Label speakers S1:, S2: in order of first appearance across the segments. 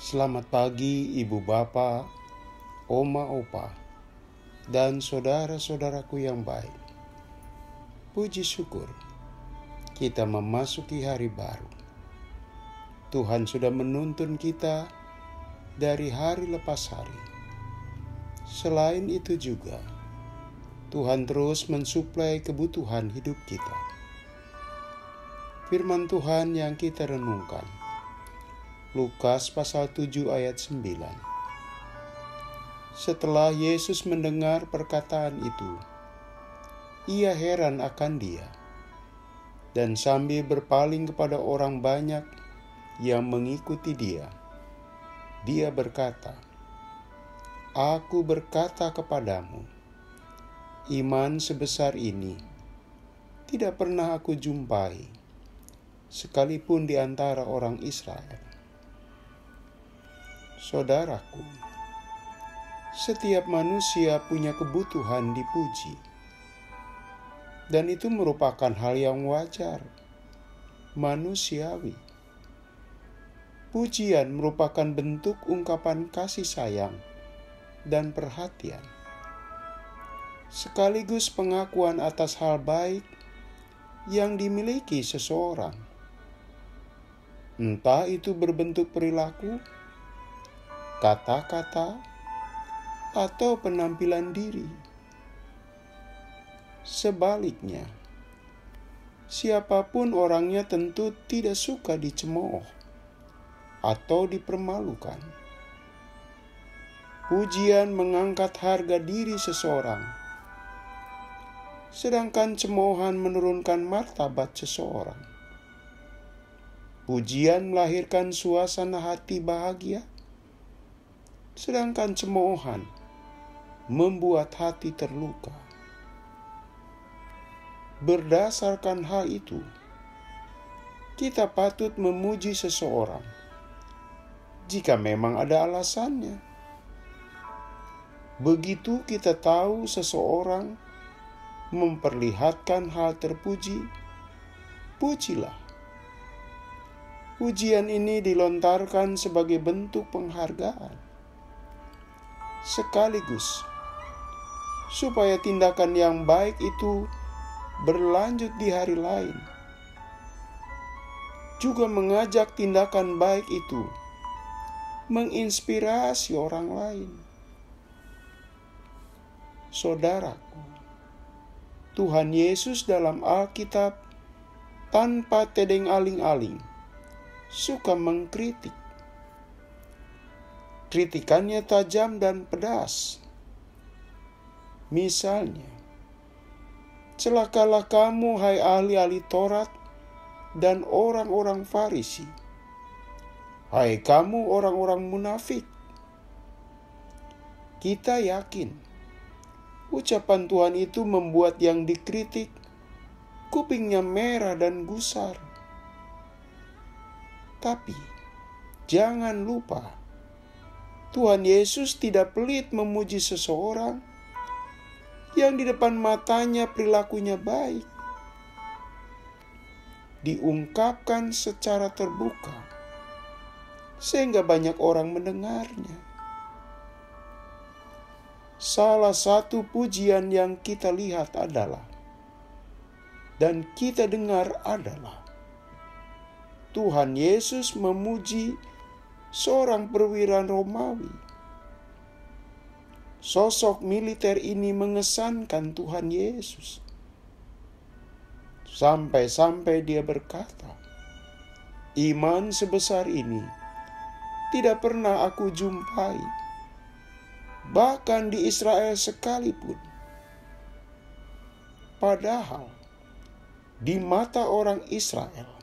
S1: Selamat pagi ibu bapak, oma opa, dan saudara-saudaraku yang baik. Puji syukur, kita memasuki hari baru. Tuhan sudah menuntun kita dari hari lepas hari. Selain itu juga, Tuhan terus mensuplai kebutuhan hidup kita. Firman Tuhan yang kita renungkan, Lukas pasal 7 ayat 9. Setelah Yesus mendengar perkataan itu, ia heran akan dia, dan sambil berpaling kepada orang banyak yang mengikuti dia, dia berkata, "Aku berkata kepadamu, iman sebesar ini tidak pernah aku jumpai, sekalipun di antara orang Israel." Saudaraku, setiap manusia punya kebutuhan dipuji, dan itu merupakan hal yang wajar, manusiawi. Pujian merupakan bentuk ungkapan kasih sayang dan perhatian, sekaligus pengakuan atas hal baik yang dimiliki seseorang. Entah itu berbentuk perilaku, kata-kata, atau penampilan diri. Sebaliknya, siapapun orangnya tentu tidak suka dicemooh atau dipermalukan. Pujian mengangkat harga diri seseorang, sedangkan cemoohan menurunkan martabat seseorang. Pujian melahirkan suasana hati bahagia, sedangkan cemoohan membuat hati terluka. Berdasarkan hal itu, kita patut memuji seseorang jika memang ada alasannya. Begitu kita tahu seseorang memperlihatkan hal terpuji, pujilah. Pujian ini dilontarkan sebagai bentuk penghargaan, sekaligus supaya tindakan yang baik itu berlanjut di hari lain, juga mengajak tindakan baik itu menginspirasi orang lain. Saudaraku, Tuhan Yesus dalam Alkitab tanpa tedeng aling-aling suka mengkritik. Kritikannya tajam dan pedas. Misalnya, "Celakalah kamu, hai ahli-ahli Taurat dan orang-orang Farisi. Hai kamu orang-orang munafik." Kita yakin ucapan Tuhan itu membuat yang dikritik kupingnya merah dan gusar. Tapi jangan lupa, Tuhan Yesus tidak pelit memuji seseorang yang di depan matanya perilakunya baik, diungkapkan secara terbuka, sehingga banyak orang mendengarnya. Salah satu pujian yang kita lihat adalah, dan kita dengar adalah, Tuhan Yesus memuji seorang perwira Romawi. Sosok militer ini mengesankan Tuhan Yesus. Sampai-sampai dia berkata, "Iman sebesar ini tidak pernah aku jumpai, bahkan di Israel sekalipun." Padahal di mata orang Israel,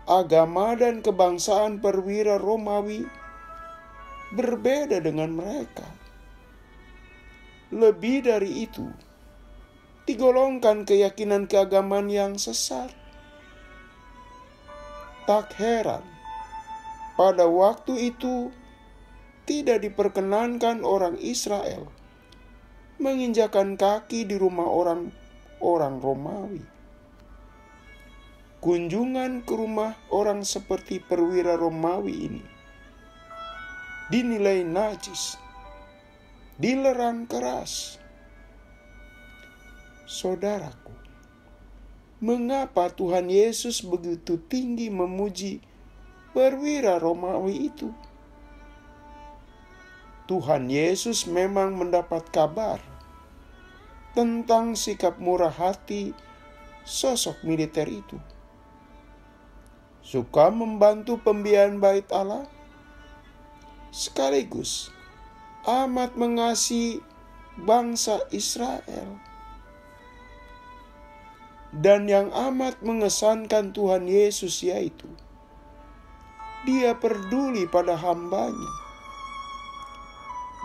S1: agama dan kebangsaan perwira Romawi berbeda dengan mereka. Lebih dari itu, digolongkan keyakinan keagamaan yang sesat. Tak heran, pada waktu itu tidak diperkenankan orang Israel menginjakan kaki di rumah orang Romawi. Kunjungan ke rumah orang seperti perwira Romawi ini dinilai najis, dilerang keras. Saudaraku, mengapa Tuhan Yesus begitu tinggi memuji perwira Romawi itu? Tuhan Yesus memang mendapat kabar tentang sikap murah hati sosok militer itu. Suka membantu pembiayaan bait Allah, sekaligus amat mengasihi bangsa Israel. Dan yang amat mengesankan Tuhan Yesus yaitu Dia peduli pada hambanya,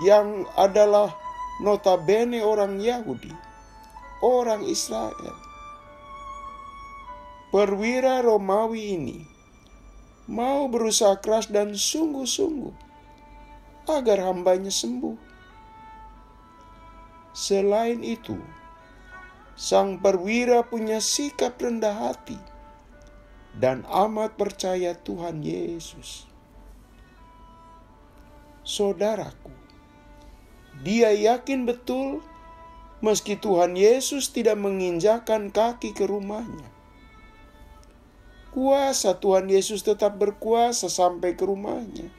S1: yang adalah notabene orang Yahudi, orang Israel. Perwira Romawi ini mau berusaha keras dan sungguh-sungguh agar hambanya sembuh. Selain itu, sang perwira punya sikap rendah hati dan amat percaya Tuhan Yesus. Saudaraku, dia yakin betul meski Tuhan Yesus tidak menginjakkan kaki ke rumahnya, kuasa Tuhan Yesus tetap berkuasa sampai ke rumahnya.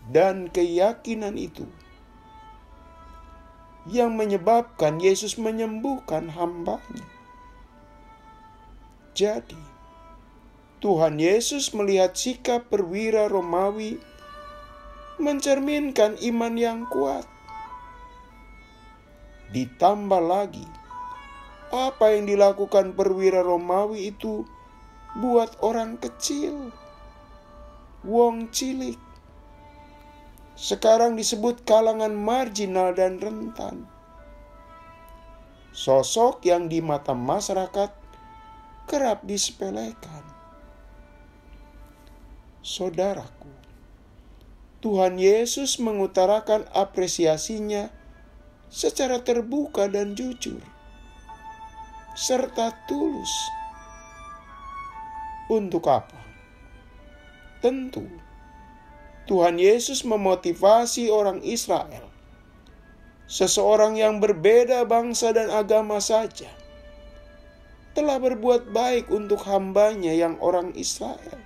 S1: Dan keyakinan itu yang menyebabkan Yesus menyembuhkan hambanya. Jadi, Tuhan Yesus melihat sikap perwira Romawi mencerminkan iman yang kuat. Ditambah lagi, apa yang dilakukan perwira Romawi itu buat orang kecil, wong cilik, sekarang disebut kalangan marginal dan rentan. Sosok yang di mata masyarakat kerap disepelekan. Saudaraku, Tuhan Yesus mengutarakan apresiasinya secara terbuka dan jujur, serta tulus. Untuk apa? Tentu, Tuhan Yesus memotivasi orang Israel, seseorang yang berbeda bangsa dan agama saja, telah berbuat baik untuk hambanya yang orang Israel.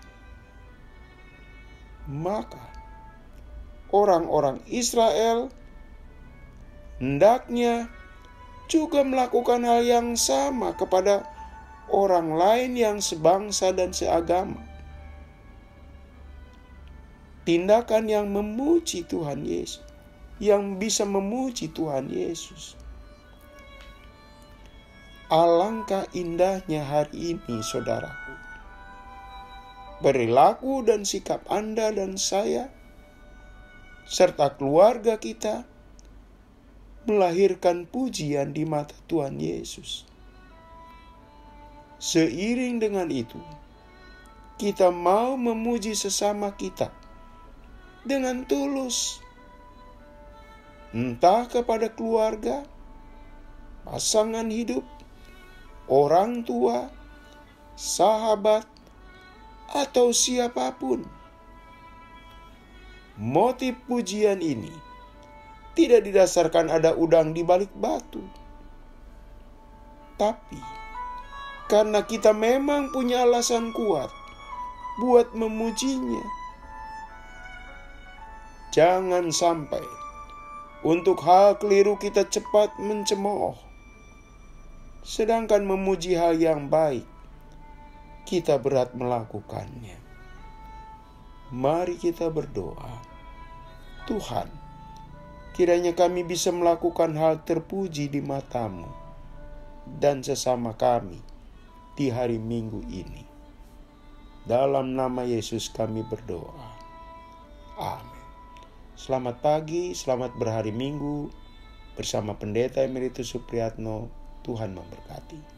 S1: Maka, orang-orang Israel hendaknya juga melakukan hal yang sama kepada orang lain yang sebangsa dan seagama. Tindakan yang memuji Tuhan Yesus, yang bisa memuji Tuhan Yesus. Alangkah indahnya hari ini, saudaraku. Perilaku dan sikap Anda dan saya, serta keluarga kita, melahirkan pujian di mata Tuhan Yesus. Seiring dengan itu, kita mau memuji sesama kita dengan tulus, entah kepada keluarga, pasangan hidup, orang tua, sahabat, atau siapapun. Motif pujian ini tidak didasarkan ada udang di balik batu, tapi karena kita memang punya alasan kuat buat memujinya. Jangan sampai untuk hal keliru kita cepat mencemooh, sedangkan memuji hal yang baik kita berat melakukannya. Mari kita berdoa. Tuhan, kiranya kami bisa melakukan hal terpuji di mata-Mu dan sesama kami di hari Minggu ini. Dalam nama Yesus kami berdoa. Amin. Selamat pagi, selamat berhari Minggu bersama Pendeta Emeritus Supriyatno. Tuhan memberkati.